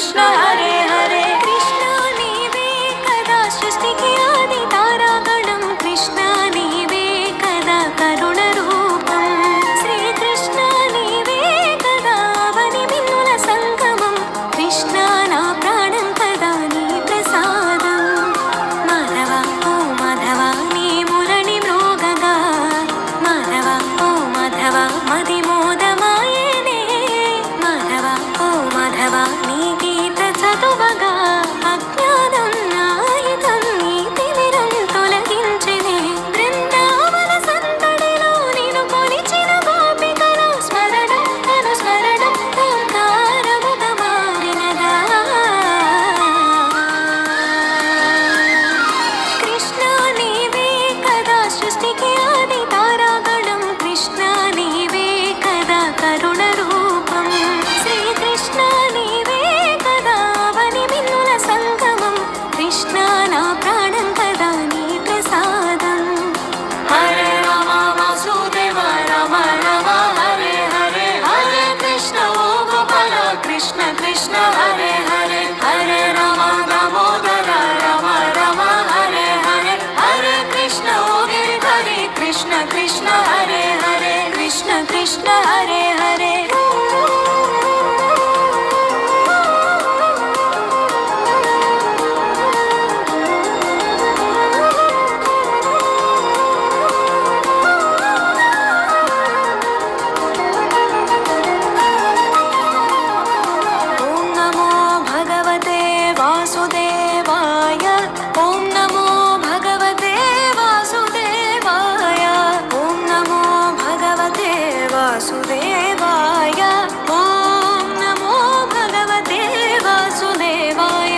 కృష్ణ హరే హరే. కృష్ణ నీవే కదా సృష్టికి ఆది తారాగణం. కృష్ణ నీవే కదా కరుణ రూపం. శ్రీకృష్ణ నీవే కదా అవని మిన్నుల సంగమం. కృష్ణ నా ప్రాణం కదా నీ ప్రసాదం. మాధవ ఓ మాధవ నీ మురళి మ్రోగగా. మాధవ ఓ మాధవ మది మోదమాయేనే. మాధవ ఓ మాధవ నీ గీత చదువగా. అజ్ఞానం నాయుధం నీ తిమిరం తొలగించెనే. బృందావన సందడిలో నిన్ను కొలిచిన గోపికల స్మరణం అనుస్మరణం ఓంకారముగా మారినదా. కృష్ణ నీవే కదా సృష్టికి ఆది తారాగణం. కృష్ణ నీవే కదా కరుణ రూపం. శ్రీకృష్ణ నీవే కదా అవని మిన్నుల సంగమం. కృష్ణ నా ప్రాణం కదా నీ ప్రసాదం. హరే రామ వాసుదేవ రామ రామ హరే హరే. హరే కృష్ణ ఓ గోపాల కృష్ణ కృష్ణ హరే హరే. హరే రామ దామోదర రామ రామ హరే హరే. హరే కృష్ణ ఓ గిరిధరి కృష్ణ కృష్ణ హరే హరే. కృష్ణ కృష్ణ హరే హరే. ఓం నమో భగవతే వాసుదేవాయ. ఓం నమో భగవతే వాసుదేవాయ. ఓం నమో భగవతే వాసుదేవాయ. ఓం నమో భగవతే వాసుదేవాయ.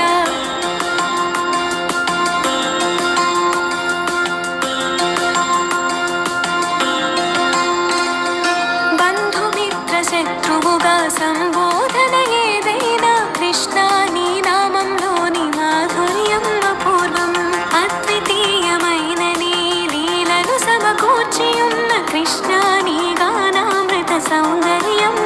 బంధుమిత్ర శత్రువుగా సంబోధన ఏదైనా. కృష్ణ నీ నామంలోని మాధుర్యం అపూర్వం. అద్వితీయమైన నీ లీలలు సమకూర్చి ఉన్న. కృష్ణ నీ గానామృత సౌందర్యం